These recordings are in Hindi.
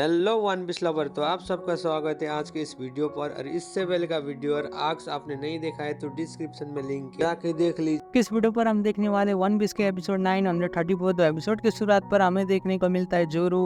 हेलो वन पीस लवर, तो आप सबका स्वागत है आज के इस वीडियो पर। और इससे पहले का वीडियो और आज आपने नहीं देखा है तो डिस्क्रिप्शन में लिंक है, जाके देख लीजिए। इस वीडियो पर हम देखने वाले वन पीस के एपिसोड 934। तो एपिसोड की शुरुआत पर हमें देखने को मिलता है जोरो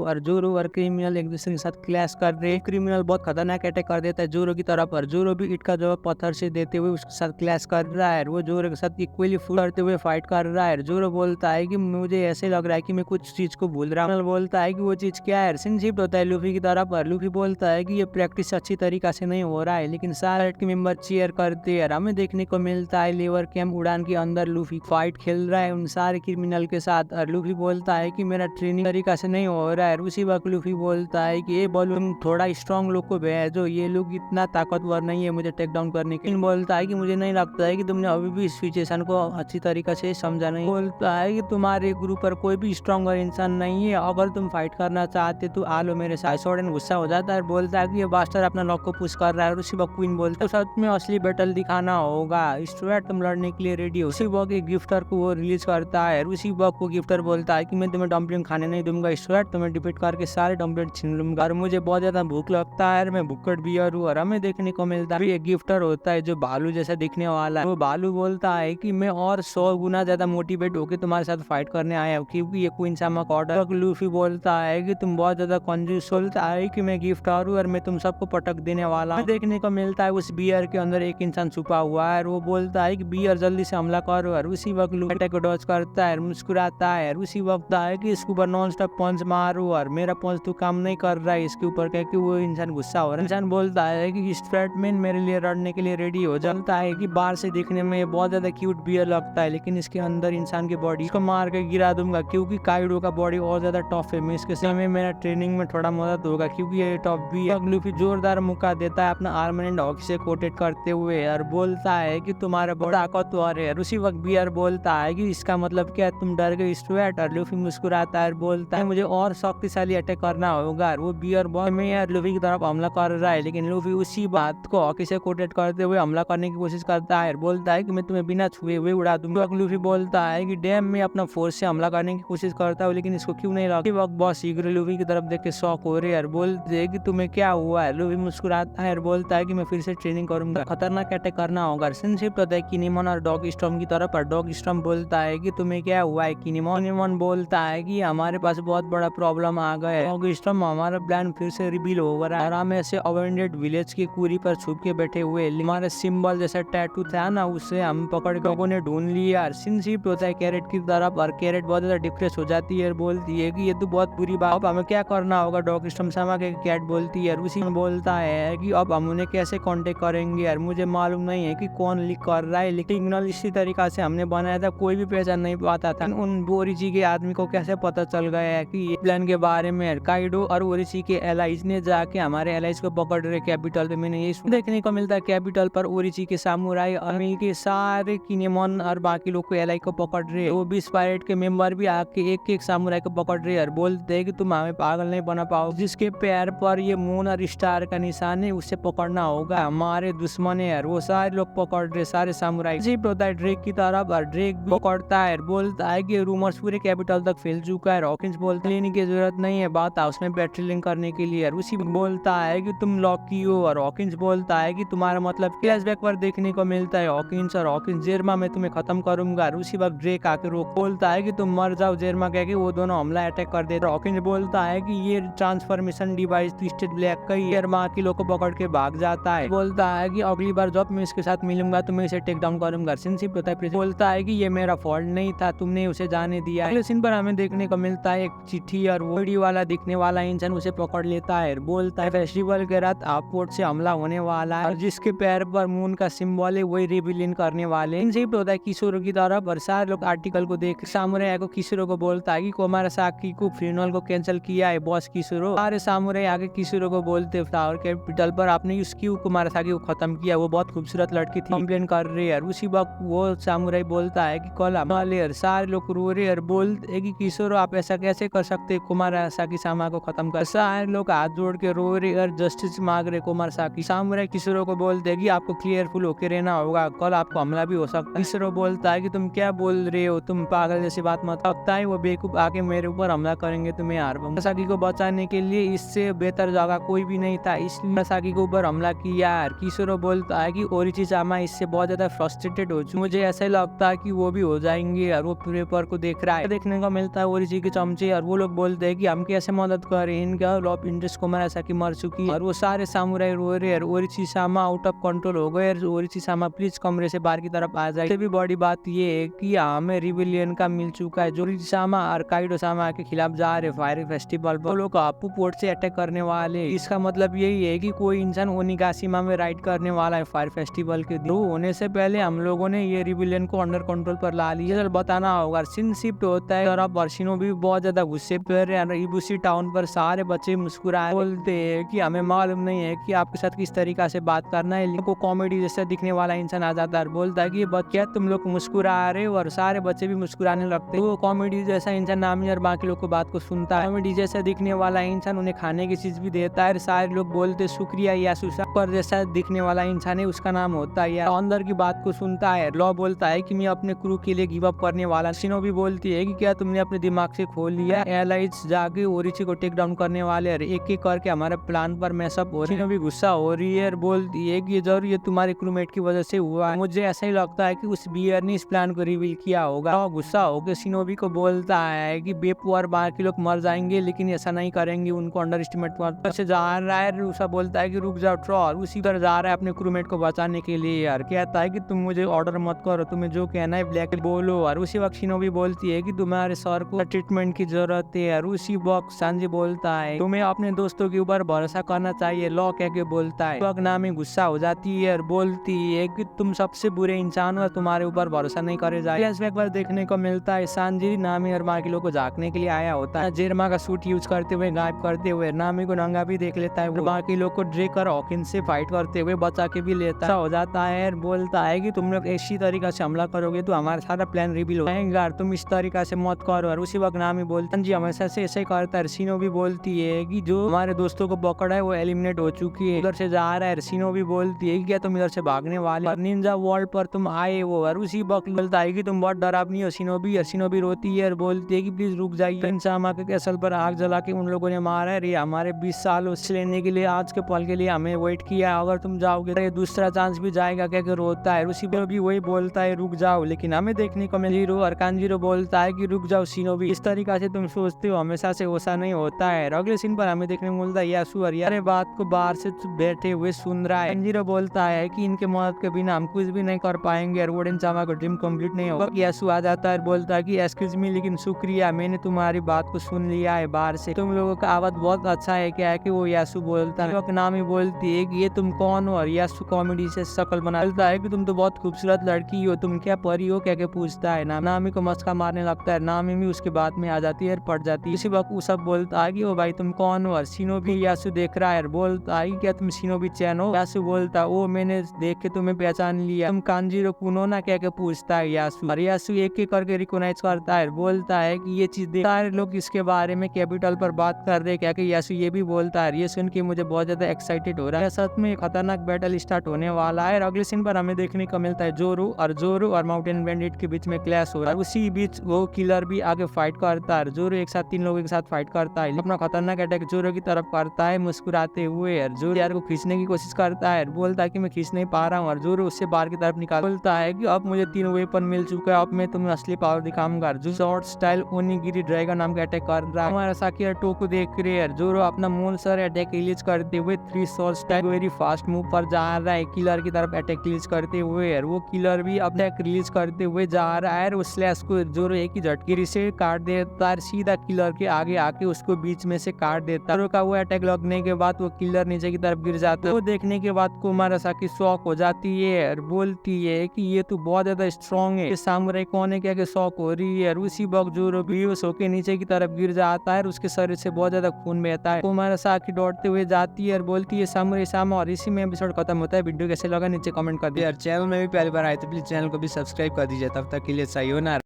और क्रिमिनल एक दूसरे के साथ क्लैश कर रहे हैं। क्रिमिनल बहुत खतरनाक अटैक कर देता है जोरो की तरफ, और जोरो भी ईट का जवाब पत्थर से देते हुए उसके साथ क्लैश कर रहा है। वो जोरो के साथ इक्वली फुल करते हुए फाइट कर रहा है। जोरो बोलता है कि मुझे ऐसे लग रहा है कि मैं कुछ चीज को भूल रहा हूँ। बोलता है कि वो चीज क्या है। सीन शिफ्ट होता है लूफी की तरफ, और लूफी बोलता है कि ये प्रैक्टिस अच्छी तरीका से नहीं हो रहा है, लेकिन सारे के मेंबर चीयर करते हैं। हमें देखने को मिलता है लेवर कैंप उड़ान के अंदर लूफी फाइट खेल रहा है उन सारे क्रिमिनल के साथ, और लूफी बोलता है कि मेरा ट्रेनिंग तरीका से नहीं हो रहा है। उसी वक्त लूफी बोलता है कि ये बोलो तुम थोड़ा स्ट्रॉन्ग लोग को भेजो, ये लोग इतना ताकतवर नहीं है मुझे टेक डाउन करने के। बोलता है कि मुझे नहीं लगता है कि तुमने अभी भी इस सिचुएशन को अच्छी तरीका से समझा नहीं। बोलता है कि तुम्हारे ग्रुप पर कोई भी स्ट्रॉन्गर इंसान नहीं है, अगर तुम फाइट करना चाहते तो आ लो मेरे साथ। सोडेन गुस्सा हो जाता है, बोलता है कि ये बास्टर अपना लॉक को पुश कर रहा है। और उसी वक्त क्वीन बोलता है साथ में असली बैटल दिखाना होगा, स्टुअर्ट तुम लड़ने के लिए रेडी हो। उसी वक्त एक गिफ्टर को वो रिलीज करता है। उसी वक्त को गिफ्टर बोलता है कि मैं तुम्हें डम्पलिंग खाने नहीं दूंगा स्टुअर्ट, तुम्हें डिफीट करके सारे डम्पलिंग छीन लूंगा, और मुझे बहुत ज्यादा भूख लगता है, मैं भुक्कड़ बियर हूँ। और हमें देखने को मिलता है एक गिफ्टर होता है जो भालू जैसा दिखने वाला है। वो भालू बोलता है कि मैं और 100 गुना ज्यादा मोटिवेट होकर तुम्हारे साथ फाइट करने आया हूँ, क्योंकि ये क्वीन सामा का ऑर्डर। लूफी बोलता है कि तुम बहुत ज्यादा कंजूस। बोलता है कि मैं गिफ्टर हूँ और मैं तुम सबको पटक देने वाला हूँ। देखने को मिलता है उस बियर के अंदर एक इंसान छुपा हुआ है, और वो बोलता है कि बियर जल्दी से हमला करो। और उसी वक्त लूफी अटैक को डॉज करता है, मुस्कुराता है, और उसी वक्त है कि इसके ऊपर नॉन स्टॉप पंच मारो, और मेरा पंच तो काम नहीं कर रहा है इसके ऊपर, क्योंकि वो इंसान गुस्सा हो रहा है। इंसान बोलता है कि स्ट्रेटमैन मेरे लिए लड़ने के लिए रेडी हो जाता है कि बाहर से देखने में ये बहुत ज्यादा क्यूट बियर लगता है, लेकिन इसके अंदर इंसान की बॉडी को मार के गिरा दूंगा, क्योंकि काइडो का बॉडी और ज्यादा टफ है। मैं इसके समय मेरा ट्रेनिंग में थोड़ा मदद होगा, क्योंकि ये टफ भी है। लूफी जोरदार मुक्का देता है अपना आर्मर एंड हॉकी से कोटेड करते हुए, और बोलता है कि तुम्हारा बड़ा ताकतवर है। उसी वक्त बियर बोलता है कि इसका मतलब क्या, तुम डर गए स्टुअर्ट। और लूफी मुस्कुराता है, बोलता है मुझे और शक्तिशाली अटैक करना होगा। और वो बियर बॉय में यार लूफी की तरफ हमला कर रहा है, लेकिन लूफी उसी बात को हॉकी से कोटेड करते हुए हमला करने की कोशिश करता है। बोलता है कि मैं तुम्हें बिना छुए हुए उड़ा दूंगा। लूफी बोलता है कि डैम में अपना फोर्स से हमला करने की कोशिश करता हूँ, लेकिन इसको क्यों नहीं लगा। वक्त बॉस शीघ्र लूफी की तरफ देख के शॉक हो रहे हैं, बोलते है कि तुम्हें क्या हुआ है। लूफी मुस्कुराता है और बोलता है कि मैं फिर से ट्रेनिंग करूंगा, खतरनाक अटैक करना होगा। सिंशिफ्ट होता है किनेमॉन और डॉग स्टॉर्म की तरफ, और डॉग स्टॉर्म बोलता है कि तुम्हें क्या हुआ है किनेमॉन बोलता है कि हमारे पास बहुत बड़ा प्रॉब्लम आ गया है। डॉग स्टॉर्म हमारा प्लान फिर से रिवील हो रहा है, और हम ऐसे अबेंडेड विलेज की कुरी पर छुप के बैठे हुए, हमारे सिंबल जैसा टैटू था ना, उससे हम पकड़ के लोगों ने ढूंढ लिया। सिंशिफ्ट होता है कैरेट की तरफ, और कैरेट बहुत ज्यादा डिप्रेस हो जाती है, बोलती है कि ये तो बहुत बुरी बात, अब हमें क्या करना होगा। डॉग स्टॉर्म सामा के कैट बोलती है। उसी में बोलता है कि अब हम उन्हें कैसे कांटेक्ट करेंगे यार, मुझे मालूम नहीं है कि कौन लीक कर रहा है, लेकिन सिग्नल इसी तरीका से हमने बनाया था, कोई भी पहचान नहीं पाता था। उन ओरिची के आदमी को कैसे पता चल गया है कि ये प्लान के बारे में। काइडो और ओरिची के एलाइज ने जाके हमारे एलाइज को पकड़ रहे कैपिटल पे। मैंने ये देखने को मिलता है कैपिटल पर ओरिची के सामुराई और मिल के सारे किनेमॉन और बाकी लोग को एलाई को पकड़ रहे। वो 20 पायरेट के मेंबर भी आके एक एक सामुराई को पकड़ रहे और बोलते हैं कि तुम हमें पागल नहीं बना पाओ, जिसके पैर पर ये मून और स्टार का निशान है उसे पकड़ना होगा, हमारे दुश्मन है। वो सारे लोग पकड़ रहे, सारे सामुराई। शिफ्ट होता है ड्रेक की तरफ, और ड्रेक भी पकड़ता है, बोलता है कि रूमर्स पूरे कैपिटल तक फैल चुका है। हॉकिंस बोलता है लेने की जरूरत नहीं है, बात हाउस में बैटरी लिंक करने के लिए। उसी बोलता है कि तुम लॉकी हो, और हॉकिंस बोलता है कि तुम्हारा मतलब। फ्लैशबैक पर देखने को मिलता है हॉकिंस और हॉकिंस जेरमा में तुम्हें खत्म करूंगा। उसी वक्त ड्रेक आके रोक बोलता है कि तुम मर जाओ जेरमा, कह के वो दोनों हमला अटैक कर देते। हॉकिंस बोलता है कि ये ट्रांसफॉर्मेशन डिवाइस ट्विस्टेड ब्लैक का ही जेरमा की लोग को पकड़ के भाग जाता है। बोलता है कि अगली बार जब मैं इसके साथ मिलूंगा तो मैं इसे टेक डाउन करूंगा। सिंशिफ्ट होता है, बोलता है कि ये मेरा फॉल्ट नहीं था, तुमने उसे जाने दिया। अगले सीन पर हमें देखने को मिलता है एक चिट्ठी, और वो वीडियो वाला दिखने वाला इंसान उसे पकड़ लेता है, बोलता है फेस्टिवल के रात आपपोर्ट से हमला होने वाला है, और जिसके पैर पर मून का सिंबल है वही रिविलियन करने वाले। सिंशिफ्ट होता है किशोर की तरफ, और सारे लोग आर्टिकल को देख सामुराई को किशोर को बोलता है कि कुमारासाकी को फ्यूनरल को कैंसिल किया है बॉस किशोर। सारे सामुराई आगे किशोर को बोलते फ्लावर कैपिटल पर आपने उस क्यों कुमारासाकी को खत्म किया, वो बहुत खूबसूरत लड़की थी, कंप्लेन कर रही है। उसी वक्त वो सामुराई बोलता है कि कल हमारे सारे लोग रो रहे और बोलते कि किशोर आप ऐसा कैसे कर सकते कुमारासाकी सामा को खत्म कर। सारे लोग हाथ जोड़ के रो रहे और जस्टिस मांग रहे कुमारासाकी। सामुराई किशोर को बोलते कि आपको क्लियरफुल होके रहना होगा, कल आपको हमला भी हो सकता है। किशोर बोलता है कि तुम क्या बोल रहे हो, तुम पागल जैसी बात मत। लगता है वो बेवकूफ आके मेरे ऊपर हमला करेंगे, तुम्हें हार कुमारासाकी को बचाने करने के लिए इससे बेहतर जगह कोई भी नहीं था, इसलिए मुरासाकी के ऊपर हमला किया। किशोरो बोलता है कि ओरिची-सामा इससे बहुत ज्यादा फ्रस्ट्रेटेड हो चुके, मुझे ऐसा ही लगता है कि वो भी हो जाएंगे। और वो पेपर को देख रहा है, देखने को मिलता है ओरिची के चमचे, और वो लोग बोलते हैं कि हम कैसे मदद करें, इनका लव इंटरेस्ट को मुरासाकी मर चुकी है। और वो सारे सामुराई रो रहे हैं। ओरिची-सामा आउट ऑफ कंट्रोल हो गए। ओरिची-सामा प्लीज कमरे से बाहर की तरफ आ जाए। सबसे भी बड़ी बात ये है कि हमें रिबिलियन का मिल चुका है। जो ओरिची-सामा और काइडो-सामा के खिलाफ जा रहे फायर फेस्टिवल पर, वो लोग आपू पोर्ट से अटैक करने वाले। इसका मतलब यही है कि कोई इंसान ओनिगाशिमा में राइड करने वाला है फायर फेस्टिवल के दिन। होने से पहले हम लोगों ने ये रिबिलियन को अंडर कंट्रोल पर ला लिया। चल बताना होगा। सीन शिफ्ट होता है और अब वर्षिनो भी बहुत ज्यादा गुस्से पर है। इबुशी टाउन पर सारे बच्चे मुस्कुराए, बोलते हैं कि हमें मालूम नहीं है कि आपके साथ किस तरीका से बात करना है। को कॉमेडी जैसा दिखने वाला इंसान आ जाता है, बोलता है कि ये बच्चे तुम लोग मुस्कुरा रहे हो, और सारे बच्चे भी मुस्कुराने लगते हैं। वो कॉमेडी जैसा इंसान नामी और बाकी लोग को बात को सुनता है। कॉमेडी जैसा दिखने वाला इंसान उन्हें खाने की चीज भी देता है। सारे लोग बोलते शुक्रिया यासुसा। पर जैसा दिखने वाला इंसान है उसका नाम होता है या। अंदर की बात को सुनता है। लॉ बोलता है कि मैं अपने क्रू के लिए गिव अप करने वाला। शिनो भी बोलती है कि क्या तुमने अपने दिमाग से खोल लिया, एलाइज जाके ओरिची को टेक डाउन करने वाले हैं, एक एक करके हमारे प्लान पर मैसअप हो। शिनो भी गुस्सा हो रही है और बोलती है कि जरूर ये तुम्हारे क्रूमेट की वजह से हुआ है। मुझे ऐसा ही लगता है कि उस बियर ने इस प्लान को रिवील किया होगा। और गुस्सा होकर शिनोबी को बोलता है कि बेपू और बाकी लोग मर जाएंगे, लेकिन ऐसा नहीं करेंगे, उनको अंडर एस्टिमेट से जा रहा है। रूसा बोलता है कि रुक जाओ ट्रॉल, उसी तरह जा रहा है अपने क्रूमेट को बचाने के लिए। यार कहता है कि तुम मुझे ऑर्डर मत करो, तुम्हें जो कहना है ब्लैक बोलो। और उसी वक्त शिनोबी बोलती है कि तुम्हारे सर को ट्रीटमेंट की जरूरत है। और उसी वक्त सांजी बोलता है तुम्हें अपने दोस्तों के ऊपर भरोसा करना चाहिए, लॉ कह के बोलता है। वक्त नामी गुस्सा हो जाती है और बोलती है कि तुम सबसे बुरे इंसान हो, तुम्हारे ऊपर भरोसा नहीं करे जाए। फ्लैशबैक पर देखने को मिलता है सांजी नामी और मार्किलो को झांकने के लिए आया होता है। जेरमा का सूट यूज करते हुए गायब करते हुए नामी को नंगा भी देख लेता है। बाकी लोग को ड्रेक और हॉकिंस से फाइट करते हुए बचा के भी लेता हो जाता है। बोलता है कि तुम लोग ऐसी तरीका से हमला करोगे तो हमारा सारा प्लान रिवील हो जाएगा, तुम इस तरीका से मत करो। और उसी वक्त नामी बोलता है जी हमेशा से ऐसे ही करता है। सीनो भी बोलती है कि जो हमारे दोस्तों को पकड़ा है वो एलिमिनेट हो चुकी है, उधर से जा रहा है। सीनो भी बोलती है कि क्या तुम इधर से भागने वाले, निंजा वर्ल्ड पर तुम आए हो। और उसी वक्त बोलता है कि तुम बहुत डरावनी हो शिनोबी। और शिनोबी रोती है और बोलती है कि प्लीज रुक जाइए, इंसामा के कैसल पर आग जला के उन लोगों ने मारा है। ये हमारे 20 साल उससे लेने के लिए आज के पल के लिए हमें वेट किया, अगर तुम जाओगे तो ये दूसरा चांस भी जाएगा, क्या रोता है। उसी पर भी वही बोलता है रुक जाओ, लेकिन हमें देखने को मिलो और कांजीरो बोलता है कि रुक जाओ शिनोबी, इस तरीका से तुम सोचते हो हमेशा से वैसा नहीं होता है। अगले सीन पर हमें देखने को मिलता है यासु और यार बात को बाहर से बैठे हुए सुन रहा है। कांजीरो बोलता है कि इनके मदद के बिना हम कुछ भी नहीं कर पाएंगे और वोडेन-सामा को ड्रीम कंप्लीट नहीं होगा। यासु आ जाता है, बोलता है कि एक्सक्यूज मी, लेकिन शुक्रिया, मैंने तुम्हारी बात को सुन लिया है बाहर से, तुम लोगों का आवाज बहुत अच्छा है। क्या है कि वो यासु बोलता है, नामी बोलती है कि ये तुम कौन हो। और यासु कॉमेडी से शक्ल बनाता है कि तुम तो बहुत खूबसूरत लड़की हो, तुम क्या परी हो, क्या पूछता है। नामी को मस्का मारने लगता है। नामी भी उसके बाद में आ जाती है, पड़ जाती है। उसी वक्त वो सब बोलता है कि ओ भाई तुम कौन हो। और शिनोबी यासु देख रहा है, बोलता है क्या तुम शिनोबी चैन हो। यासु बोलता है ओ मैंने देख के तुम्हें पहचान लिया, तुम कांजीरो कुनो ना, क्या पूछता है यासु। और यासु एक एक करके रिकॉग्नाइज करता है, बोलता है कि ये चीज देख सारे लोग इसके बारे में कैपिटल पर बात कर रहे, क्या यासु ये भी बोलता है। ये सुन के मुझे बहुत ज्यादा एक्साइटेड हो रहा है, सच में खतरनाक बैटल स्टार्ट होने वाला है। और अगले सीन पर हमें देखने को मिलता है जोरू और माउंटेन बैंडिट के बीच में क्लैश हो रहा है। उसी बीच वो किलर भी आगे फाइट करता है। जोरू एक साथ 3 लोगों के साथ फाइट करता है, अपना खतरनाक अटैक जोरू की तरफ करता है मुस्कुराते हुए। और जोरू यार को खींचने की कोशिश करता है, बोलता है कि मैं खींच नहीं पा रहा हूँ। और जोरू उससे बाहर की तरफ निकाल, बोलता है कि अब मुझे 3 वेपन मिल चुका है, अब मैं तुम्हें असली पावर दिखाऊंगा। जो शॉर्ट स्टाइल ओनिगिरी ड्रैगन नाम का अटैक कर रहा है। हमारा साकी और टोकू देख रहे हैं। जोरू अपना मोनसर अटैक रिलीज करते हुए 3 short style very fast move पर जा रहा है किलर की तरफ अटैक रिलीज करते हुए। और वो किलर भी अटैक रिलीज करते हुए जा रहा है। उस स्लैश को जोरू एक ही झटके से काट देता है, सीधा किलर के आगे आके उसको बीच में से काट देता है। जोरू का वो अटैक लगने के बाद वो किलर नीचे की तरफ गिर जाता है। वो देखने के बाद कुमारा साकी शॉक हो जाती है और बोलती है कि ये तो बहुत ज्यादा स्ट्रॉन्ग है, सामुराई कौन है, क्या शॉक हो रही है। और उसी वक्त जोरू बेहोश होकर नीचे की तरफ गिर जाता है और उसके शरीर से बहुत ज्यादा खून बहता है। कुमारा साकी दौड़ते हुए जाती है और बोलती है सामुराई-सामा। और इसी में एपिसोड खत्म होता है। वीडियो कैसे लगा नीचे कमेंट कर दिया। चैनल में भी पहली बार आए तो प्लीज चैनल को भी सब्सक्राइब कर दीजिए। तब तक के लिए सायोनारा।